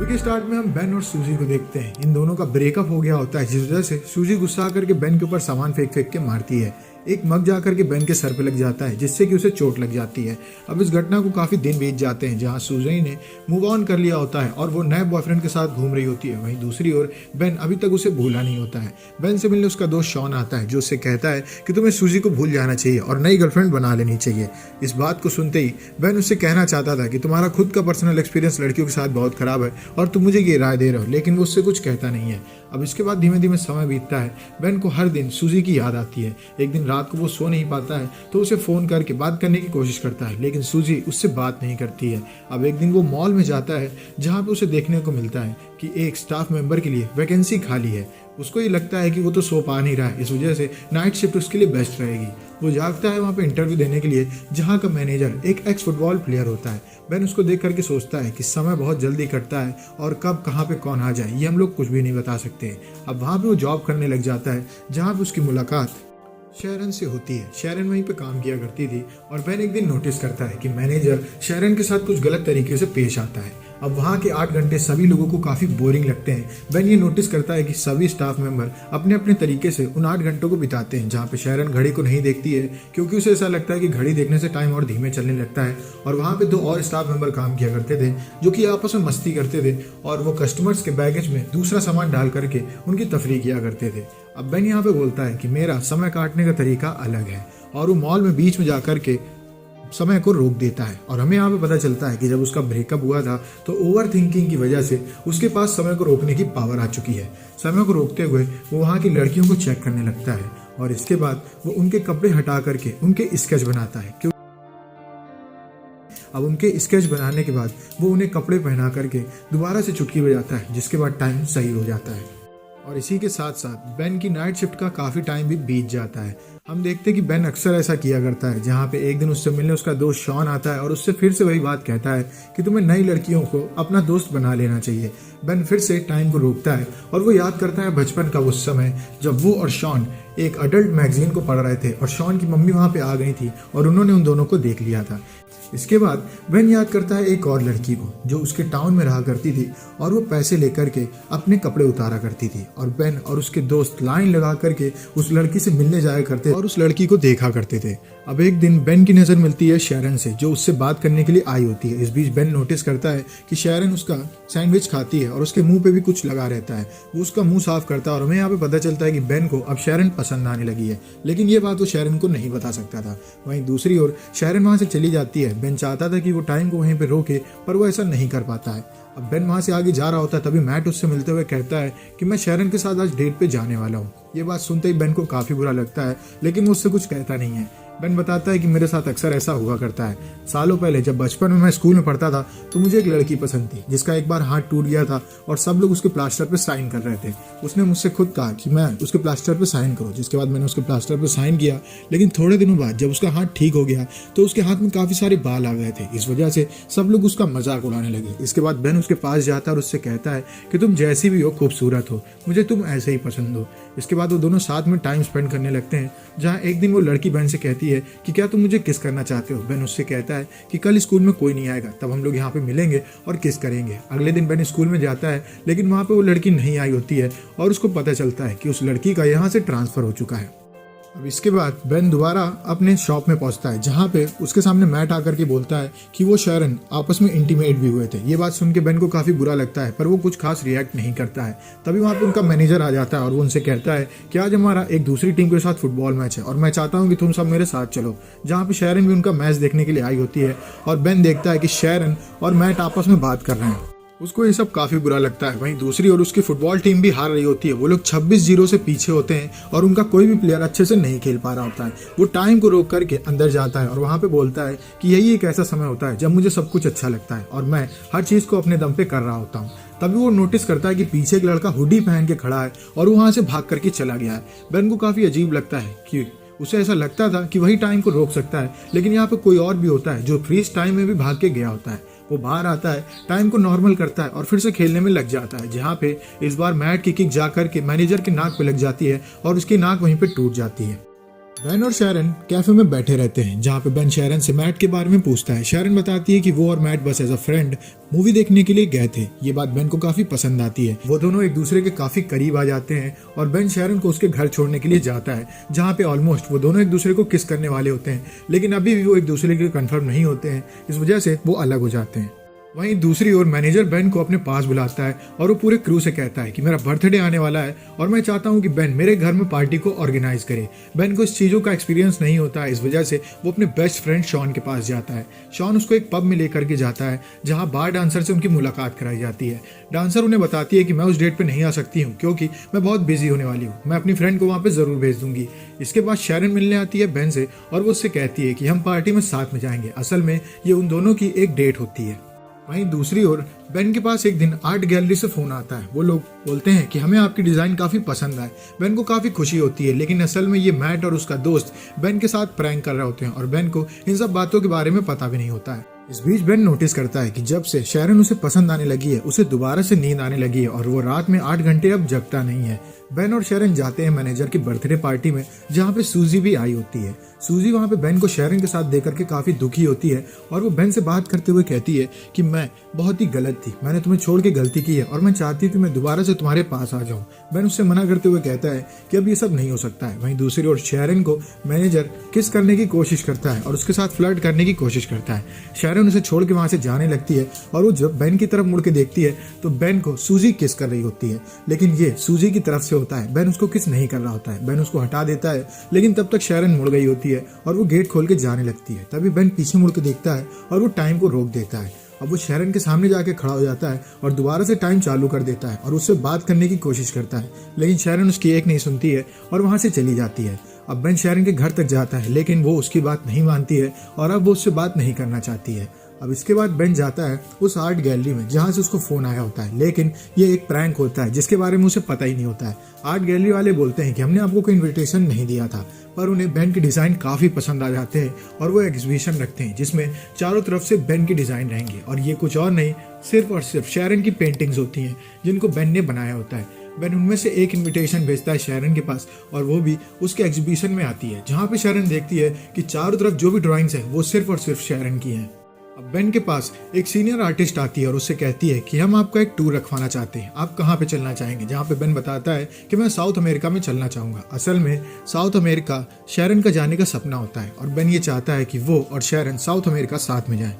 Movie के start में हम बेन और सूजी को देखते हैं। इन दोनों का ब्रेकअप हो गया होता है, जिस वजह से सूजी गुस्सा करके बेन के ऊपर सामान फेंक फेंक के मारती है। एक मग जाकर के बेन के सर पे लग जाता है, जिससे कि उसे चोट लग जाती है। अब इस घटना को काफी दिन बीत जाते हैं, जहां सूजी ने मूव ऑन कर लिया होता है और वो नए बॉयफ्रेंड के साथ घूम रही होती है। वहीं दूसरी ओर बेन अभी तक उसे भूला नहीं होता है। बेन से मिलने उसका दोस्त शॉन आता है, जो उससे कहता है कि तुम्हें सूजी को भूल जाना चाहिए और नई गर्लफ्रेंड बना लेनी चाहिए। इस बात को सुनते ही बेन उससे कहना चाहता था कि तुम्हारा खुद का पर्सनल एक्सपीरियंस लड़कियों के साथ बहुत खराब है और तुम मुझे ये राय दे रहे हो, लेकिन वो उससे कुछ कहता नहीं है। अब इसके बाद धीमे धीमे समय बीतता है। बेन को हर दिन सूजी की याद आती है। एक दिन रात को वो सो नहीं पाता है, तो उसे फोन करके बात करने की कोशिश करता है, लेकिन सूजी उससे बात नहीं करती है। अब एक दिन वो मॉल में जाता है, जहाँ पे उसे देखने को मिलता है कि एक स्टाफ मेंबर के लिए वैकेंसी खाली है। उसको ये लगता है कि वो तो सो पा नहीं रहा है, इस वजह से नाइट शिफ्ट उसके लिए बेस्ट रहेगी। वो जागता है वहाँ पे इंटरव्यू देने के लिए, जहाँ का मैनेजर एक एक्स फुटबॉल प्लेयर होता है। बेन उसको देख करके सोचता है कि समय बहुत जल्दी कटता है और कब कहाँ पे कौन आ जाए ये हम लोग कुछ भी नहीं बता सकते। अब वहाँ पे वो जॉब करने लग जाता है, जहाँ पे उसकी मुलाकात शेरन से होती है। शेरन वहीं पे काम किया करती थी और बेन एक दिन नोटिस करता है कि मैनेजर शेरन के साथ कुछ गलत तरीके से पेश आता है। अब वहाँ के 8 घंटे सभी लोगों को काफ़ी बोरिंग लगते हैं। बेन ये नोटिस करता है कि सभी स्टाफ मेंबर अपने अपने तरीके से उन 8 घंटों को बिताते हैं, जहाँ पे शेरन घड़ी को नहीं देखती है, क्योंकि उसे ऐसा लगता है कि घड़ी देखने से टाइम और धीमे चलने लगता है। और वहाँ पे 2 और स्टाफ मेंबर काम किया करते थे, जो कि आपस में मस्ती करते थे और वो कस्टमर्स के बैगेज में दूसरा सामान डाल करके उनकी तफरीह किया करते थे। अब बेन यहाँ पे बोलता है कि मेरा समय काटने का तरीका अलग है, और वो मॉल में बीच में जाकर के समय को रोक देता है। और हमें यहाँ पे पता चलता है कि जब उसका ब्रेकअप हुआ था, तो ओवर थिंकिंग की वजह से उसके पास समय को रोकने की पावर आ चुकी है। समय को रोकते हुए वो वहाँ की लड़कियों को चेक करने लगता है और इसके बाद वो उनके कपड़े हटा करके उनके स्केच बनाता है। क्यों अब उनके स्केच बनाने के बाद वो उन्हें कपड़े पहना करके दोबारा से चुटकी बजाता है, जिसके बाद टाइम सही हो जाता है। और इसी के साथ साथ बेन की नाइट शिफ्ट का काफ़ी टाइम भी बीत जाता है। हम देखते हैं कि बेन अक्सर ऐसा किया करता है, जहाँ पे एक दिन उससे मिलने उसका दोस्त शॉन आता है और उससे फिर से वही बात कहता है कि तुम्हें नई लड़कियों को अपना दोस्त बना लेना चाहिए। बेन फिर से टाइम को रोकता है और वो याद करता है बचपन का उस समय जब वो और शॉन एक अडल्ट मैगजीन को पढ़ रहे थे और शॉन की मम्मी वहाँ पे आ गई थी और उन्होंने उन दोनों को देख लिया था। इसके बाद बेन याद करता है एक और लड़की को, जो उसके टाउन में रहा करती थी और वो पैसे लेकर के अपने कपड़े उतारा करती थी। और बेन और उसके दोस्त लाइन लगा करके उस लड़की से मिलने जाया करते और उस लड़की को देखा करते थे। अब एक दिन बेन की नज़र मिलती है शेरन से, जो उससे बात करने के लिए आई होती है। इस बीच बेन नोटिस करता है कि शेरन उसका सैंडविच खाती है और उसके मुंह पे भी कुछ लगा रहता है। वो उसका मुंह साफ करता है और हमें यहाँ पे पता चलता है कि बेन को अब शेरन पसंद आने लगी है, लेकिन ये बात वो शेरन को नहीं बता सकता था। वहीं दूसरी ओर शेरन वहाँ से चली जाती है। बेन चाहता था कि वो टाइम को वहीं पे रोके, पर वो ऐसा नहीं कर पाता है। अब बेन वहाँ से आगे जा रहा होता है, तभी मैट उससे मिलते हुए कहता है कि मैं शेरन के साथ आज डेट पे जाने वाला हूँ। ये बात सुनते ही बेन को काफ़ी बुरा लगता है, लेकिन वो उससे कुछ कहता नहीं है। बेन बताता है कि मेरे साथ अक्सर ऐसा हुआ करता है। सालों पहले जब बचपन में मैं स्कूल में पढ़ता था, तो मुझे एक लड़की पसंद थी, जिसका एक बार हाथ टूट गया था और सब लोग उसके प्लास्टर पे साइन कर रहे थे। उसने मुझसे खुद कहा कि मैं उसके प्लास्टर पे साइन करूँ, जिसके बाद मैंने उसके प्लास्टर पे साइन किया। लेकिन थोड़े दिनों बाद जब उसका हाथ ठीक हो गया, तो उसके हाथ में काफ़ी सारे बाल आ गए थे। इस वजह से सब लोग उसका मजाक उड़ाने लगे। इसके बाद बेन उसके पास जाता है और उससे कहता है कि तुम जैसी भी हो खूबसूरत हो, मुझे तुम ऐसे ही पसंद हो। इसके बाद वो दोनों साथ में टाइम स्पेंड करने लगते हैं, जहाँ एक दिन वो लड़की बेन से कहती है कि क्या तुम मुझे किस करना चाहते हो। बेन उससे कहता है कि कल स्कूल में कोई नहीं आएगा, तब हम लोग यहाँ पे मिलेंगे और किस करेंगे। अगले दिन बेन स्कूल में जाता है, लेकिन वहाँ पे वो लड़की नहीं आई होती है और उसको पता चलता है कि उस लड़की का यहाँ से ट्रांसफर हो चुका है। अब इसके बाद बेन दोबारा अपने शॉप में पहुंचता है, जहाँ पे उसके सामने मैट आकर के बोलता है कि वो शेरन आपस में इंटीमेट भी हुए थे। ये बात सुन के बेन को काफ़ी बुरा लगता है, पर वो कुछ खास रिएक्ट नहीं करता है। तभी वहाँ पे उनका मैनेजर आ जाता है और वो उनसे कहता है कि आज हमारा एक दूसरी टीम के साथ फुटबॉल मैच है और मैं चाहता हूँ कि तुम सब मेरे साथ चलो। जहाँ पे शेरन भी उनका मैच देखने के लिए आई होती है और बेन देखता है कि शेरन और मैट आपस में बात कर रहे हैं। उसको ये सब काफ़ी बुरा लगता है। वहीं दूसरी ओर उसकी फुटबॉल टीम भी हार रही होती है। वो लोग 26-0 से पीछे होते हैं और उनका कोई भी प्लेयर अच्छे से नहीं खेल पा रहा होता है। वो टाइम को रोक करके अंदर जाता है और वहाँ पे बोलता है कि यही एक ऐसा समय होता है जब मुझे सब कुछ अच्छा लगता है और मैं हर चीज़ को अपने दम पे कर रहा होता हूँ। तभी वो नोटिस करता है कि पीछे एक लड़का हुडी पहन के खड़ा है और वो वहाँ से भाग करके चला गया है। बेन को काफ़ी अजीब लगता है कि उसे ऐसा लगता था कि वही टाइम को रोक सकता है, लेकिन यहाँ पे कोई और भी होता है जो फ्रीज टाइम में भी भाग के गया होता है। वो बाहर आता है, टाइम को नॉर्मल करता है और फिर से खेलने में लग जाता है, जहाँ पे इस बार मैट की किक जाकर के मैनेजर के नाक पे लग जाती है और उसकी नाक वहीं पे टूट जाती है। बेन और शैरन कैफे में बैठे रहते हैं जहाँ पे बेन शैरन से मैट के बारे में पूछता है। शैरन बताती है कि वो और मैट बस एज अ फ्रेंड मूवी देखने के लिए गए थे। ये बात बेन को काफी पसंद आती है। वो दोनों एक दूसरे के काफी करीब आ जाते हैं और बेन शैरन को उसके घर छोड़ने के लिए जाता है जहाँ पे ऑलमोस्ट वो दोनों एक दूसरे को किस करने वाले होते हैं, लेकिन अभी भी वो एक दूसरे के लिए कंफर्म नहीं होते हैं। इस वजह से वो अलग हो जाते हैं। वहीं दूसरी ओर मैनेजर बेन को अपने पास बुलाता है और वो पूरे क्रू से कहता है कि मेरा बर्थडे आने वाला है और मैं चाहता हूं कि बेन मेरे घर में पार्टी को ऑर्गेनाइज करे। बेन को इस चीज़ों का एक्सपीरियंस नहीं होता है, इस वजह से वो अपने बेस्ट फ्रेंड शॉन के पास जाता है। शॉन उसको एक पब में लेकर के जाता है जहां बार डांसर से उनकी मुलाकात कराई जाती है। डांसर उन्हें बताती है कि मैं उस डेट पर नहीं आ सकती हूँ क्योंकि मैं बहुत बिजी होने वाली हूँ, मैं अपनी फ्रेंड को वहाँ पर जरूर भेज दूंगी। इसके बाद शैरन मिलने आती है बेन से और वो उससे कहती है कि हम पार्टी में साथ में जाएंगे। असल में ये उन दोनों की एक डेट होती है। वहीं दूसरी ओर बेन के पास एक दिन आर्ट गैलरी से फोन आता है। वो लोग बोलते हैं कि हमें आपकी डिजाइन काफी पसंद आए। बेन को काफी खुशी होती है, लेकिन असल में ये मैट और उसका दोस्त बेन के साथ प्रैंक कर रहे होते हैं और बेन को इन सब बातों के बारे में पता भी नहीं होता है। इस बीच बेन नोटिस करता है कि जब से शैरन उसे पसंद आने लगी है उसे दोबारा से नींद आने लगी है और वो रात में 8 घंटे अब जगता नहीं है। बेन और शैरन जाते हैं मैनेजर की बर्थडे पार्टी में जहाँ पे सूजी भी आई होती है। सूजी वहाँ पे बेन को शैरन के साथ देख करके काफी दुखी होती है और वो बेन से बात करते हुए कहती है कि मैं बहुत ही गलत थी, मैंने तुम्हें छोड़ के गलती की है और मैं चाहती थी मैं दोबारा से तुम्हारे पास आ जाऊं। बेन उससे मना करते हुए कहता है कि अब ये सब नहीं हो सकता है। वहीं दूसरी ओर शैरन को मैनेजर किस करने की कोशिश करता है और उसके साथ फ्लर्ट करने की कोशिश करता है। शैरन उसे छोड़ के वहां से जाने लगती है और वो जब बेन की तरफ मुड़ के देखती है तो बेन को सूजी किस कर रही होती है, लेकिन ये सूजी की तरफ से होता है। बेन उसको किस नहीं कर रहा होता है। बेन उसको हटा देता है, लेकिन तब तक शैरन मुड़ गई होती है और वो गेट खोल के जाने लगती है। तभी बेन पीछे मुड़ के देखता है और वो टाइम को रोक देता है। अब वो शैरन के सामने जाके खड़ा हो जाता है और दोबारा से टाइम चालू कर देता है और उससे बात करने की कोशिश करता है, लेकिन शैरन उसकी एक नहीं सुनती है और वहां से चली जाती है। अब बेन शैरन के घर तक जाता है, लेकिन वो उसकी बात नहीं मानती है और अब वो उससे बात नहीं करना चाहती है। अब इसके बाद बेन जाता है उस आर्ट गैलरी में जहाँ से उसको फोन आया होता है, लेकिन ये एक प्रैंक होता है जिसके बारे में उसे पता ही नहीं होता है। आर्ट गैलरी वाले बोलते हैं कि हमने आपको कोई इन्विटेशन नहीं दिया था, पर उन्हें बेन के डिज़ाइन काफ़ी पसंद आ जाते हैं और वो एग्जीबिशन रखते हैं जिसमें चारों तरफ से बेन के डिज़ाइन रहेंगे और ये कुछ और नहीं, सिर्फ और सिर्फ शैरन की पेंटिंग्स होती हैं जिनको बेन ने बनाया होता है। बेन उनमें से एक इनविटेशन भेजता है शैरन के पास और वो भी उसके एग्जीबिशन में आती है जहाँ पे शैरन देखती है कि चारों तरफ जो भी ड्राइंग्स हैं वो सिर्फ और सिर्फ शैरन की हैं। अब बेन के पास एक सीनियर आर्टिस्ट आती है और उससे कहती है कि हम आपका एक टूर रखवाना चाहते हैं, आप कहाँ पे चलना चाहेंगे। जहाँ पे बेन बताता है कि मैं साउथ अमेरिका में चलना चाहूँगा। असल में साउथ अमेरिका शैरन का जाने का सपना होता है और बेन ये चाहता है कि वो और शैरन साउथ अमेरिका साथ में जाएं।